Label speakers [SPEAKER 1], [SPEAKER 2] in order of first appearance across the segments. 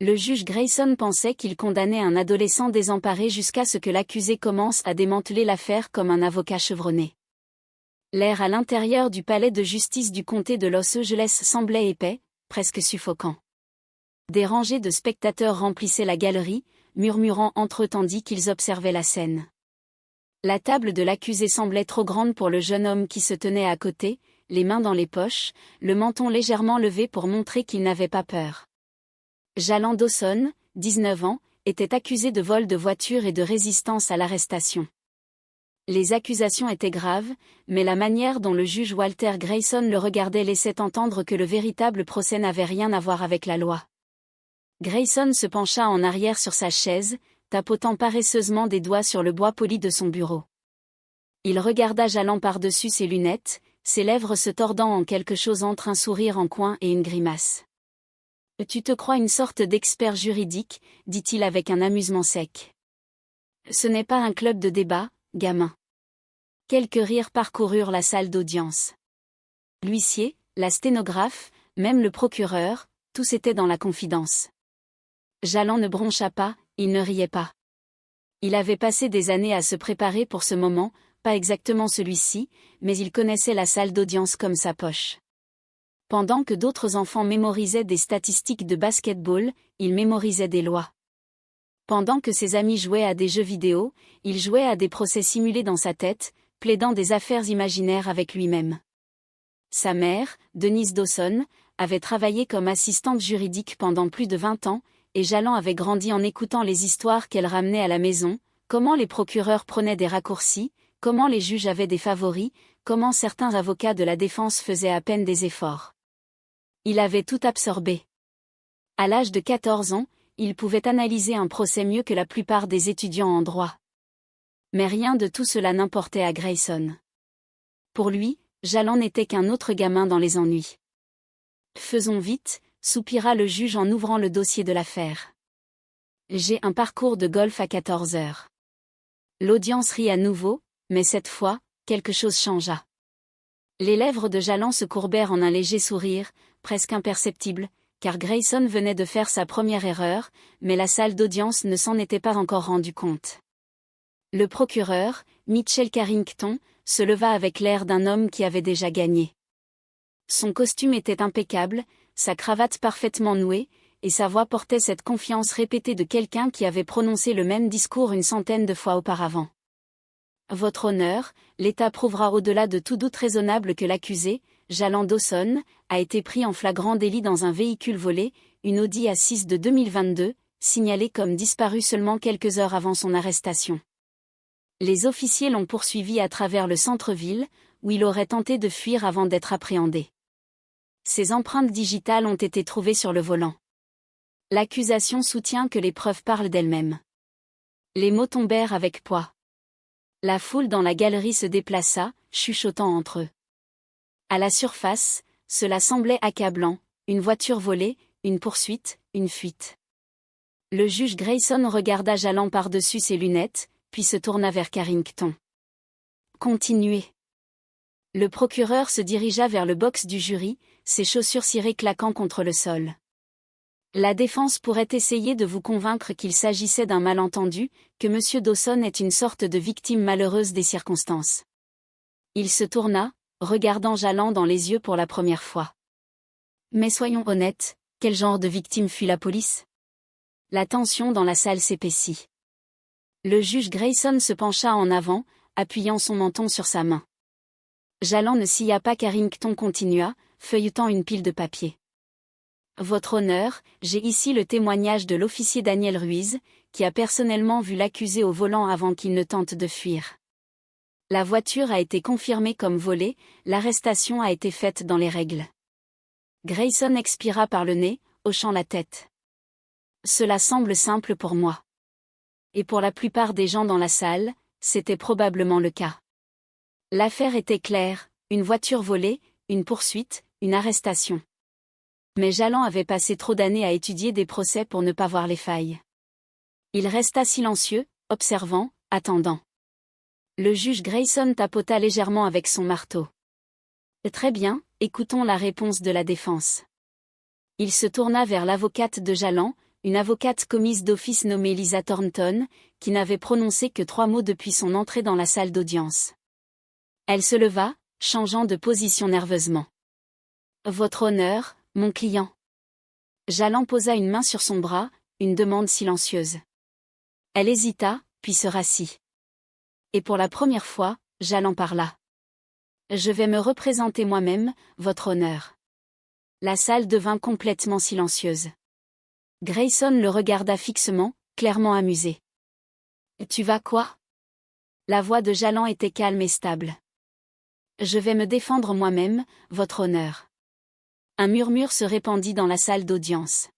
[SPEAKER 1] Le juge Grayson pensait qu'il condamnait un adolescent désemparé jusqu'à ce que l'accusé commence à démanteler l'affaire comme un avocat chevronné. L'air à l'intérieur du palais de justice du comté de Los Angeles semblait épais, presque suffocant. Des rangées de spectateurs remplissaient la galerie, murmurant entre eux tandis qu'ils observaient la scène. La table de l'accusé semblait trop grande pour le jeune homme qui se tenait à côté, les mains dans les poches, le menton légèrement levé pour montrer qu'il n'avait pas peur. Jalon Dawson, 19 ans, était accusé de vol de voiture et de résistance à l'arrestation. Les accusations étaient graves, mais la manière dont le juge Walter Grayson le regardait laissait entendre que le véritable procès n'avait rien à voir avec la loi. Grayson se pencha en arrière sur sa chaise, tapotant paresseusement des doigts sur le bois poli de son bureau. Il regarda Jalon par-dessus ses lunettes, ses lèvres se tordant en quelque chose entre un sourire en coin et une grimace. « Tu te crois une sorte d'expert juridique » dit-il avec un amusement sec. « Ce n'est pas un club de débat, gamin. » Quelques rires parcoururent la salle d'audience. L'huissier, la sténographe, même le procureur, tous étaient dans la confidence. Jalon ne broncha pas, il ne riait pas. Il avait passé des années à se préparer pour ce moment, pas exactement celui-ci, mais il connaissait la salle d'audience comme sa poche. Pendant que d'autres enfants mémorisaient des statistiques de basket-ball, il mémorisait des lois. Pendant que ses amis jouaient à des jeux vidéo, il jouait à des procès simulés dans sa tête, plaidant des affaires imaginaires avec lui-même. Sa mère, Denise Dawson, avait travaillé comme assistante juridique pendant plus de 20 ans, et Jalon avait grandi en écoutant les histoires qu'elle ramenait à la maison, comment les procureurs prenaient des raccourcis, comment les juges avaient des favoris, comment certains avocats de la défense faisaient à peine des efforts. Il avait tout absorbé. À l'âge de 14 ans, il pouvait analyser un procès mieux que la plupart des étudiants en droit. Mais rien de tout cela n'importait à Grayson. Pour lui, Jalon n'était qu'un autre gamin dans les ennuis. « Faisons vite », soupira le juge en ouvrant le dossier de l'affaire. « J'ai un parcours de golf à 14 heures. » L'audience rit à nouveau, mais cette fois, quelque chose changea. Les lèvres de Jalon se courbèrent en un léger sourire, presque imperceptible, car Grayson venait de faire sa première erreur, mais la salle d'audience ne s'en était pas encore rendu compte. Le procureur, Mitchell Carrington, se leva avec l'air d'un homme qui avait déjà gagné. Son costume était impeccable, sa cravate parfaitement nouée, et sa voix portait cette confiance répétée de quelqu'un qui avait prononcé le même discours une centaine de fois auparavant. « Votre honneur, l'État prouvera au-delà de tout doute raisonnable que l'accusé, Jalon Dawson, a été pris en flagrant délit dans un véhicule volé, une Audi A6 de 2022, signalé comme disparu seulement quelques heures avant son arrestation. Les officiers l'ont poursuivi à travers le centre-ville, où il aurait tenté de fuir avant d'être appréhendé. Ses empreintes digitales ont été trouvées sur le volant. L'accusation soutient que les preuves parlent d'elles-mêmes. » Les mots tombèrent avec poids. La foule dans la galerie se déplaça, chuchotant entre eux. À la surface, cela semblait accablant, une voiture volée, une poursuite, une fuite. Le juge Grayson regarda Jalon par-dessus ses lunettes, puis se tourna vers Carrington. « Continuez. » Le procureur se dirigea vers le box du jury, ses chaussures cirées claquant contre le sol. « La défense pourrait essayer de vous convaincre qu'il s'agissait d'un malentendu, que M. Dawson est une sorte de victime malheureuse des circonstances. » Il se tourna, regardant Jalon dans les yeux pour la première fois. « Mais soyons honnêtes, quel genre de victime fut la police ?» La tension dans la salle s'épaissit. Le juge Grayson se pencha en avant, appuyant son menton sur sa main. Jalon ne sia pas. Carrington continua, feuilletant une pile de papier. « Votre honneur, j'ai ici le témoignage de l'officier Daniel Ruiz, qui a personnellement vu l'accusé au volant avant qu'il ne tente de fuir. La voiture a été confirmée comme volée, l'arrestation a été faite dans les règles. » Grayson expira par le nez, hochant la tête. « Cela semble simple pour moi. » Et pour la plupart des gens dans la salle, c'était probablement le cas. L'affaire était claire, une voiture volée, une poursuite, une arrestation. Mais Jalon avait passé trop d'années à étudier des procès pour ne pas voir les failles. Il resta silencieux, observant, attendant. Le juge Grayson tapota légèrement avec son marteau. « Très bien, écoutons la réponse de la défense. » Il se tourna vers l'avocate de Jalon, une avocate commise d'office nommée Lisa Thornton, qui n'avait prononcé que 3 mots depuis son entrée dans la salle d'audience. Elle se leva, changeant de position nerveusement. « Votre honneur, mon client. » Jalland posa une main sur son bras, une demande silencieuse. Elle hésita, puis se rassit. Et pour la première fois, Jalland parla. « Je vais me représenter moi-même, votre honneur. » La salle devint complètement silencieuse. Grayson le regarda fixement, clairement amusé. « Tu vas quoi ?» La voix de Jalland était calme et stable. « Je vais me défendre moi-même, votre honneur. » Un murmure se répandit dans la salle d'audience.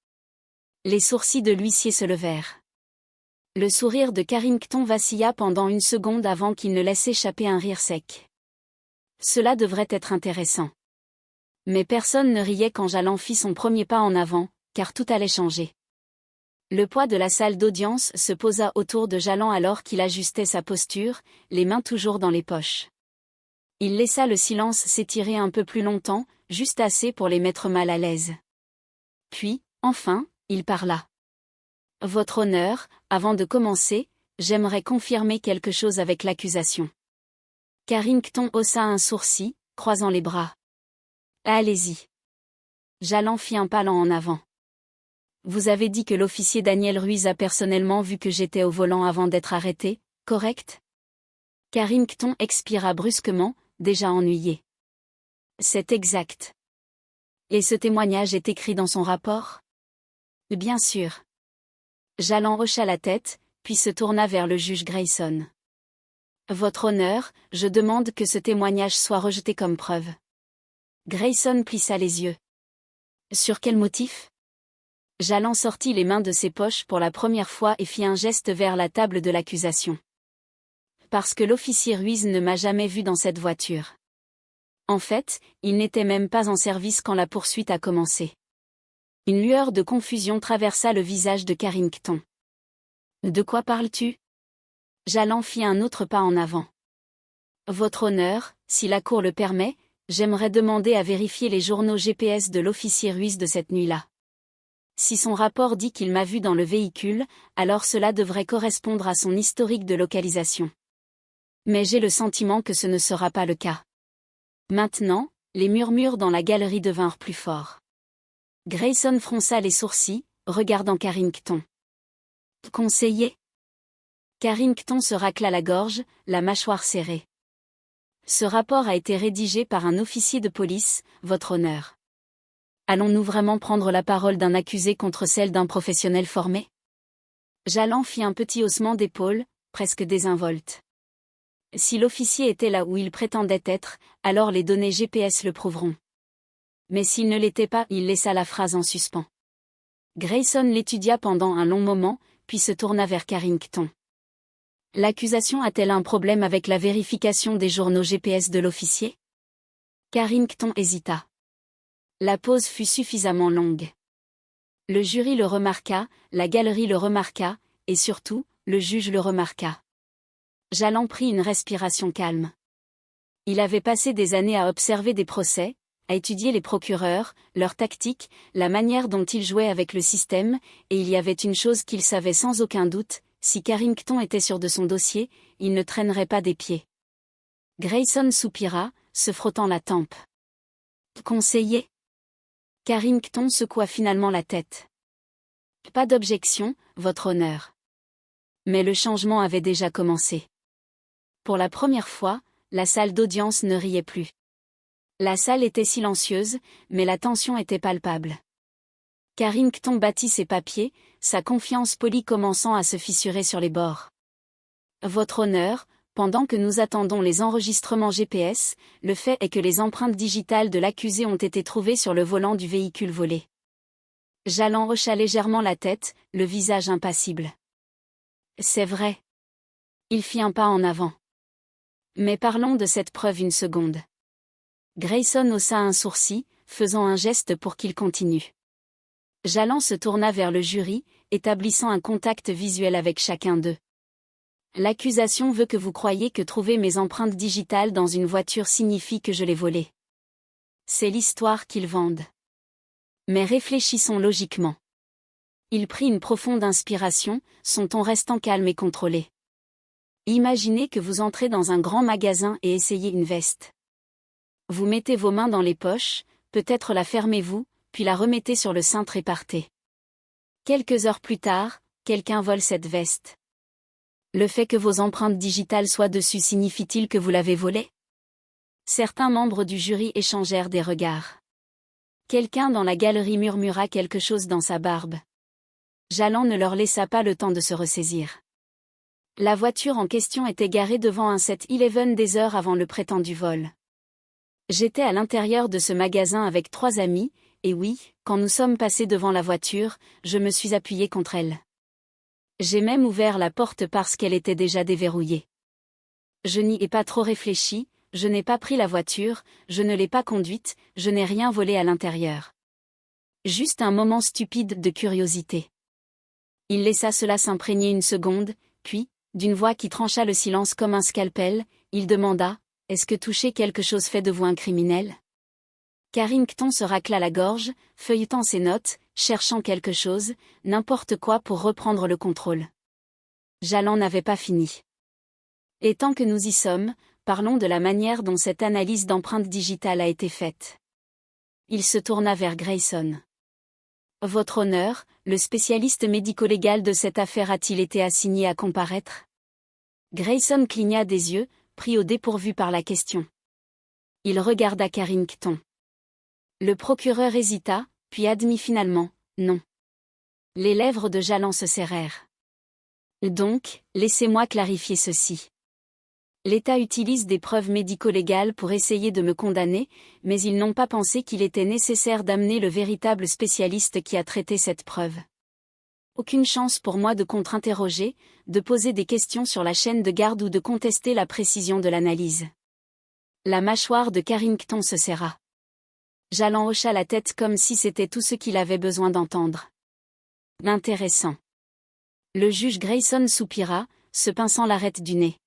[SPEAKER 1] Les sourcils de l'huissier se levèrent. Le sourire de Carrington vacilla pendant une seconde avant qu'il ne laisse échapper un rire sec. Cela devrait être intéressant. Mais personne ne riait quand Jalland fit son premier pas en avant, car tout allait changer. Le poids de la salle d'audience se posa autour de Jalland alors qu'il ajustait sa posture, les mains toujours dans les poches. Il laissa le silence s'étirer un peu plus longtemps, juste assez pour les mettre mal à l'aise. Puis, enfin, il parla. « Votre honneur, avant de commencer, j'aimerais confirmer quelque chose avec l'accusation. » Carrington haussa un sourcil, croisant les bras. « Allez-y. » Jalland fit un pas lent en avant. « Vous avez dit que l'officier Daniel Ruiz a personnellement vu que j'étais au volant avant d'être arrêté, correct ?» Carrington expira brusquement, déjà ennuyé. « C'est exact. » « Et ce témoignage est écrit dans son rapport ? » ?»« Bien sûr. » Jalland hocha la tête, puis se tourna vers le juge Grayson. « Votre honneur, je demande que ce témoignage soit rejeté comme preuve. » Grayson plissa les yeux. « Sur quel motif ?» Jalland sortit les mains de ses poches pour la première fois et fit un geste vers la table de l'accusation. « Parce que l'officier Ruiz ne m'a jamais vu dans cette voiture. En fait, il n'était même pas en service quand la poursuite a commencé. » Une lueur de confusion traversa le visage de Carrington. « De quoi parles-tu » Jalland fit un autre pas en avant. « Votre honneur, si la cour le permet, j'aimerais demander à vérifier les journaux GPS de l'officier Ruiz de cette nuit-là. Si son rapport dit qu'il m'a vu dans le véhicule, alors cela devrait correspondre à son historique de localisation. Mais j'ai le sentiment que ce ne sera pas le cas. » Maintenant, les murmures dans la galerie devinrent plus forts. Grayson fronça les sourcils, regardant Carrington. « Conseiller ?» Carrington se racla la gorge, la mâchoire serrée. « Ce rapport a été rédigé par un officier de police, votre honneur. Allons-nous vraiment prendre la parole d'un accusé contre celle d'un professionnel formé ?» Jalland fit un petit haussement d'épaules, presque désinvolte. Si l'officier était là où il prétendait être, alors les données GPS le prouveront. Mais s'il ne l'était pas, il laissa la phrase en suspens. Grayson l'étudia pendant un long moment, puis se tourna vers Carrington. « L'accusation a-t-elle un problème avec la vérification des journaux GPS de l'officier ?» Carrington hésita. La pause fut suffisamment longue. Le jury le remarqua, la galerie le remarqua, et surtout, le juge le remarqua. Jalland prit une respiration calme. Il avait passé des années à observer des procès, à étudier les procureurs, leurs tactiques, la manière dont ils jouaient avec le système, et il y avait une chose qu'il savait sans aucun doute, si Carrington était sûr de son dossier, il ne traînerait pas des pieds. Grayson soupira, se frottant la tempe. « Conseiller ?» Carrington secoua finalement la tête. « Pas d'objection, votre honneur. » Mais le changement avait déjà commencé. Pour la première fois, la salle d'audience ne riait plus. La salle était silencieuse, mais la tension était palpable. Carrington battit ses papiers, sa confiance polie commençant à se fissurer sur les bords. « Votre honneur, pendant que nous attendons les enregistrements GPS, le fait est que les empreintes digitales de l'accusé ont été trouvées sur le volant du véhicule volé. » Jalland hocha légèrement la tête, le visage impassible. « C'est vrai. » Il fit un pas en avant. « Mais parlons de cette preuve une seconde. » Grayson haussa un sourcil, faisant un geste pour qu'il continue. Jalland se tourna vers le jury, établissant un contact visuel avec chacun d'eux. « L'accusation veut que vous croyiez que trouver mes empreintes digitales dans une voiture signifie que je l'ai volée. C'est l'histoire qu'ils vendent. Mais réfléchissons logiquement. Il prit une profonde inspiration, son ton restant calme et contrôlé. Imaginez que vous entrez dans un grand magasin et essayez une veste. Vous mettez vos mains dans les poches, peut-être la fermez-vous, puis la remettez sur le cintre et partez. Quelques heures plus tard, quelqu'un vole cette veste. Le fait que vos empreintes digitales soient dessus signifie-t-il que vous l'avez volée? Certains membres du jury échangèrent des regards. Quelqu'un dans la galerie murmura quelque chose dans sa barbe. Jalland ne leur laissa pas le temps de se ressaisir. La voiture en question était garée devant un 7-Eleven des heures avant le prétendu vol. J'étais à l'intérieur de ce magasin avec 3 amis, et oui, quand nous sommes passés devant la voiture, je me suis appuyé contre elle. J'ai même ouvert la porte parce qu'elle était déjà déverrouillée. Je n'y ai pas trop réfléchi, je n'ai pas pris la voiture, je ne l'ai pas conduite, je n'ai rien volé à l'intérieur. Juste un moment stupide de curiosité. Il laissa cela s'imprégner une seconde, puis, d'une voix qui trancha le silence comme un scalpel, il demanda « Est-ce que toucher quelque chose fait de vous un criminel ?» Carrington se racla la gorge, feuilletant ses notes, cherchant quelque chose, n'importe quoi pour reprendre le contrôle. Jalland n'avait pas fini. Et tant que nous y sommes, parlons de la manière dont cette analyse d'empreinte digitale a été faite. Il se tourna vers Grayson. Votre honneur, le spécialiste médico-légal de cette affaire a-t-il été assigné à comparaître? Grayson cligna des yeux, pris au dépourvu par la question. Il regarda Carrington. Le procureur hésita, puis admit finalement, non. Les lèvres de Jalland se serrèrent. Donc, laissez-moi clarifier ceci. L'État utilise des preuves médico-légales pour essayer de me condamner, mais ils n'ont pas pensé qu'il était nécessaire d'amener le véritable spécialiste qui a traité cette preuve. Aucune chance pour moi de contre-interroger, de poser des questions sur la chaîne de garde ou de contester la précision de l'analyse. La mâchoire de Carrington se serra. Jalland hocha la tête comme si c'était tout ce qu'il avait besoin d'entendre. Intéressant. Le juge Grayson soupira, se pinçant l'arête du nez.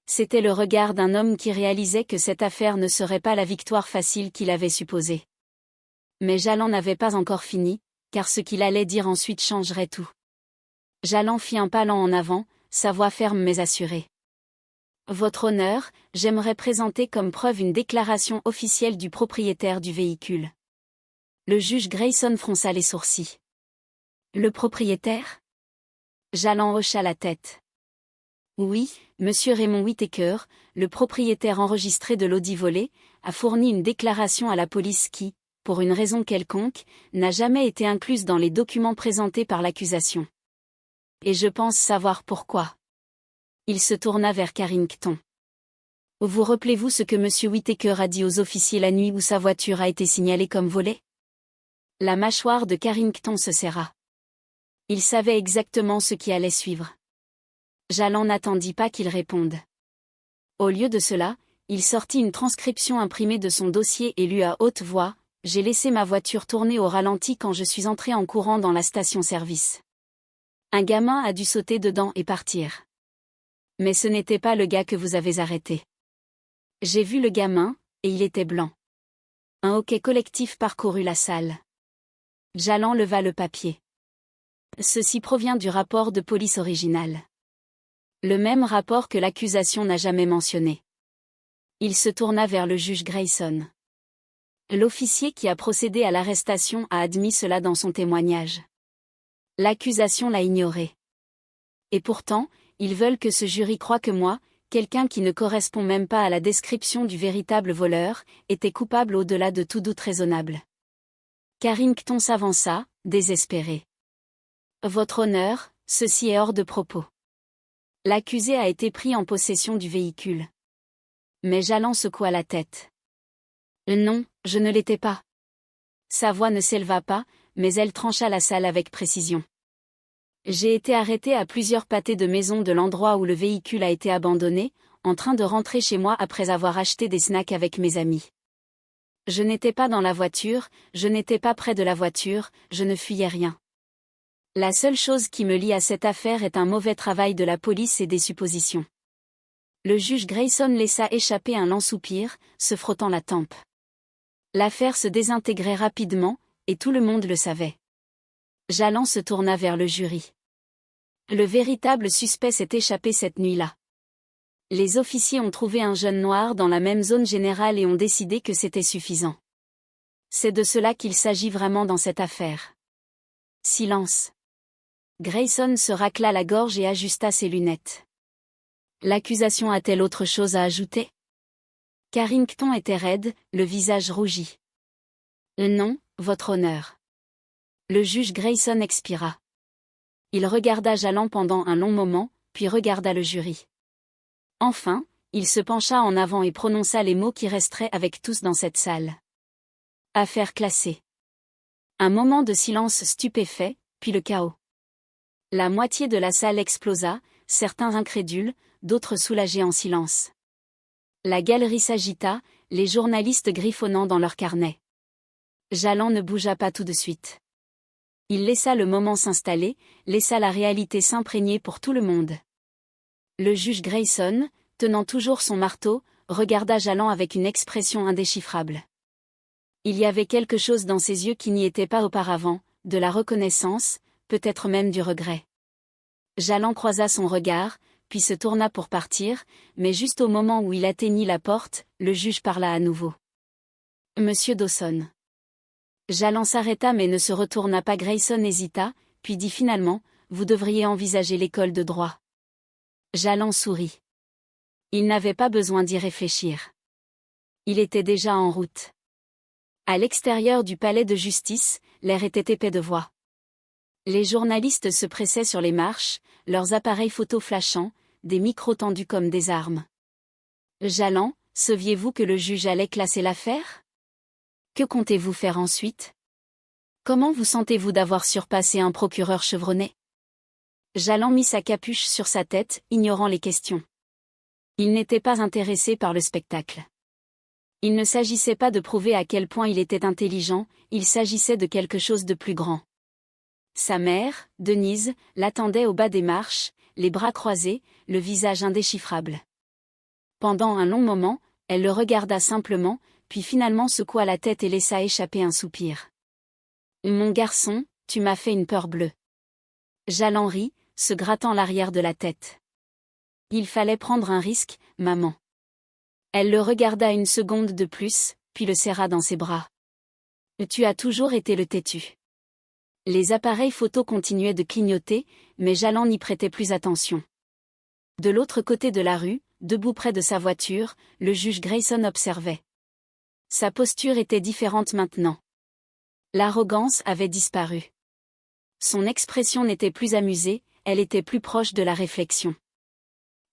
[SPEAKER 1] C'était le regard d'un homme qui réalisait que cette affaire ne serait pas la victoire facile qu'il avait supposée. Mais Jalland n'avait pas encore fini, car ce qu'il allait dire ensuite changerait tout. Jalland fit un pas lent en avant, sa voix ferme mais assurée. Votre honneur, j'aimerais présenter comme preuve une déclaration officielle du propriétaire du véhicule. Le juge Grayson fronça les sourcils. Le propriétaire? Jalland hocha la tête. Oui, Monsieur Raymond Whittaker, le propriétaire enregistré de l'Audi volé, a fourni une déclaration à la police qui, pour une raison quelconque, n'a jamais été incluse dans les documents présentés par l'accusation. Et je pense savoir pourquoi. Il se tourna vers Carrington. Vous rappelez-vous ce que Monsieur Whittaker a dit aux officiers la nuit où sa voiture a été signalée comme volée? La mâchoire de Carrington se serra. Il savait exactement ce qui allait suivre. Jalland n'attendit pas qu'il réponde. Au lieu de cela, il sortit une transcription imprimée de son dossier et lut à haute voix « J'ai laissé ma voiture tourner au ralenti quand je suis entré en courant dans la station-service. Un gamin a dû sauter dedans et partir. Mais ce n'était pas le gars que vous avez arrêté. J'ai vu le gamin, et il était blanc. » Un hoquet collectif parcourut la salle. Jalland leva le papier. Ceci provient du rapport de police original. Le même rapport que l'accusation n'a jamais mentionné. Il se tourna vers le juge Grayson. L'officier qui a procédé à l'arrestation a admis cela dans son témoignage. L'accusation l'a ignoré. Et pourtant, ils veulent que ce jury croie que moi, quelqu'un qui ne correspond même pas à la description du véritable voleur, était coupable au-delà de tout doute raisonnable. Carrington s'avança, désespéré. Votre honneur, ceci est hors de propos. L'accusé a été pris en possession du véhicule. Mais Jalland secoua la tête. Non, je ne l'étais pas. Sa voix ne s'éleva pas, mais elle trancha la salle avec précision. J'ai été arrêté à plusieurs pâtés de maison de l'endroit où le véhicule a été abandonné, en train de rentrer chez moi après avoir acheté des snacks avec mes amis. Je n'étais pas dans la voiture, je n'étais pas près de la voiture, je ne fuyais rien. La seule chose qui me lie à cette affaire est un mauvais travail de la police et des suppositions. Le juge Grayson laissa échapper un lent soupir, se frottant la tempe. L'affaire se désintégrait rapidement, et tout le monde le savait. Jalland se tourna vers le jury. Le véritable suspect s'est échappé cette nuit-là. Les officiers ont trouvé un jeune noir dans la même zone générale et ont décidé que c'était suffisant. C'est de cela qu'il s'agit vraiment dans cette affaire. Silence. Grayson se racla la gorge et ajusta ses lunettes. L'accusation a-t-elle autre chose à ajouter? Carrington était raide, le visage rougi. Non, votre honneur. Le juge Grayson expira. Il regarda Jalland pendant un long moment, puis regarda le jury. Enfin, il se pencha en avant et prononça les mots qui resteraient avec tous dans cette salle. Affaire classée. Un moment de silence stupéfait, puis le chaos. La moitié de la salle explosa, certains incrédules, d'autres soulagés en silence. La galerie s'agita, les journalistes griffonnant dans leurs carnets. Jalland ne bougea pas tout de suite. Il laissa le moment s'installer, laissa la réalité s'imprégner pour tout le monde. Le juge Grayson, tenant toujours son marteau, regarda Jalland avec une expression indéchiffrable. Il y avait quelque chose dans ses yeux qui n'y était pas auparavant, de la reconnaissance, peut-être même du regret. Jalland croisa son regard, puis se tourna pour partir, mais juste au moment où il atteignit la porte, le juge parla à nouveau. « Monsieur Dawson. » Jalland s'arrêta mais ne se retourna pas. Grayson hésita, puis dit finalement, « Vous devriez envisager l'école de droit. » Jalland sourit. Il n'avait pas besoin d'y réfléchir. Il était déjà en route. À l'extérieur du palais de justice, l'air était épais de voix. Les journalistes se pressaient sur les marches, leurs appareils photo flashant, des micros tendus comme des armes. Jalland, saviez-vous que le juge allait classer l'affaire? Que comptez-vous faire ensuite? Comment vous sentez-vous d'avoir surpassé un procureur chevronné? Jalland mit sa capuche sur sa tête, ignorant les questions. Il n'était pas intéressé par le spectacle. Il ne s'agissait pas de prouver à quel point il était intelligent, il s'agissait de quelque chose de plus grand. Sa mère, Denise, l'attendait au bas des marches, les bras croisés, le visage indéchiffrable. Pendant un long moment, elle le regarda simplement, puis finalement secoua la tête et laissa échapper un soupir. « Mon garçon, tu m'as fait une peur bleue. » Jalland rit, se grattant l'arrière de la tête. « Il fallait prendre un risque, maman. » Elle le regarda une seconde de plus, puis le serra dans ses bras. « Tu as toujours été le têtu. » Les appareils photo continuaient de clignoter, mais Jalland n'y prêtait plus attention. De l'autre côté de la rue, debout près de sa voiture, le juge Grayson observait. Sa posture était différente maintenant. L'arrogance avait disparu. Son expression n'était plus amusée, elle était plus proche de la réflexion.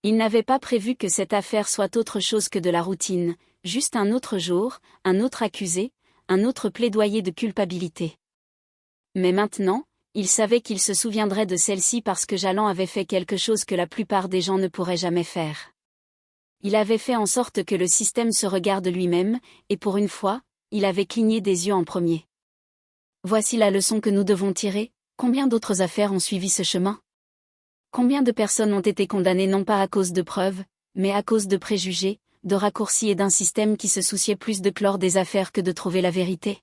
[SPEAKER 1] Il n'avait pas prévu que cette affaire soit autre chose que de la routine, juste un autre jour, un autre accusé, un autre plaidoyer de culpabilité. Mais maintenant, il savait qu'il se souviendrait de celle-ci parce que Jalland avait fait quelque chose que la plupart des gens ne pourraient jamais faire. Il avait fait en sorte que le système se regarde lui-même, et pour une fois, il avait cligné des yeux en premier. Voici la leçon que nous devons tirer. Combien d'autres affaires ont suivi ce chemin? Combien de personnes ont été condamnées non pas à cause de preuves, mais à cause de préjugés, de raccourcis et d'un système qui se souciait plus de clore des affaires que de trouver la vérité?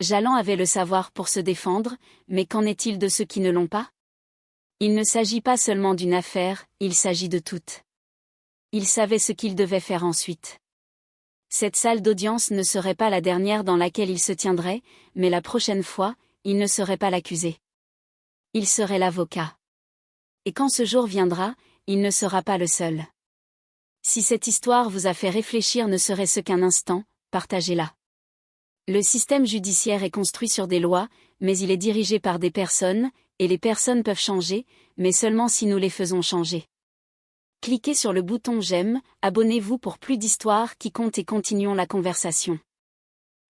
[SPEAKER 1] Jalland avait le savoir pour se défendre, mais qu'en est-il de ceux qui ne l'ont pas? Il ne s'agit pas seulement d'une affaire, il s'agit de toutes. Il savait ce qu'il devait faire ensuite. Cette salle d'audience ne serait pas la dernière dans laquelle il se tiendrait, mais la prochaine fois, il ne serait pas l'accusé. Il serait l'avocat. Et quand ce jour viendra, il ne sera pas le seul. Si cette histoire vous a fait réfléchir ne serait-ce qu'un instant, partagez-la. Le système judiciaire est construit sur des lois, mais il est dirigé par des personnes, et les personnes peuvent changer, mais seulement si nous les faisons changer. Cliquez sur le bouton j'aime, abonnez-vous pour plus d'histoires qui comptent et continuons la conversation.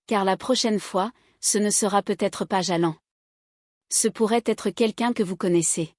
[SPEAKER 1] Car la prochaine fois, ce ne sera peut-être pas Jalland. Ce pourrait être quelqu'un que vous connaissez.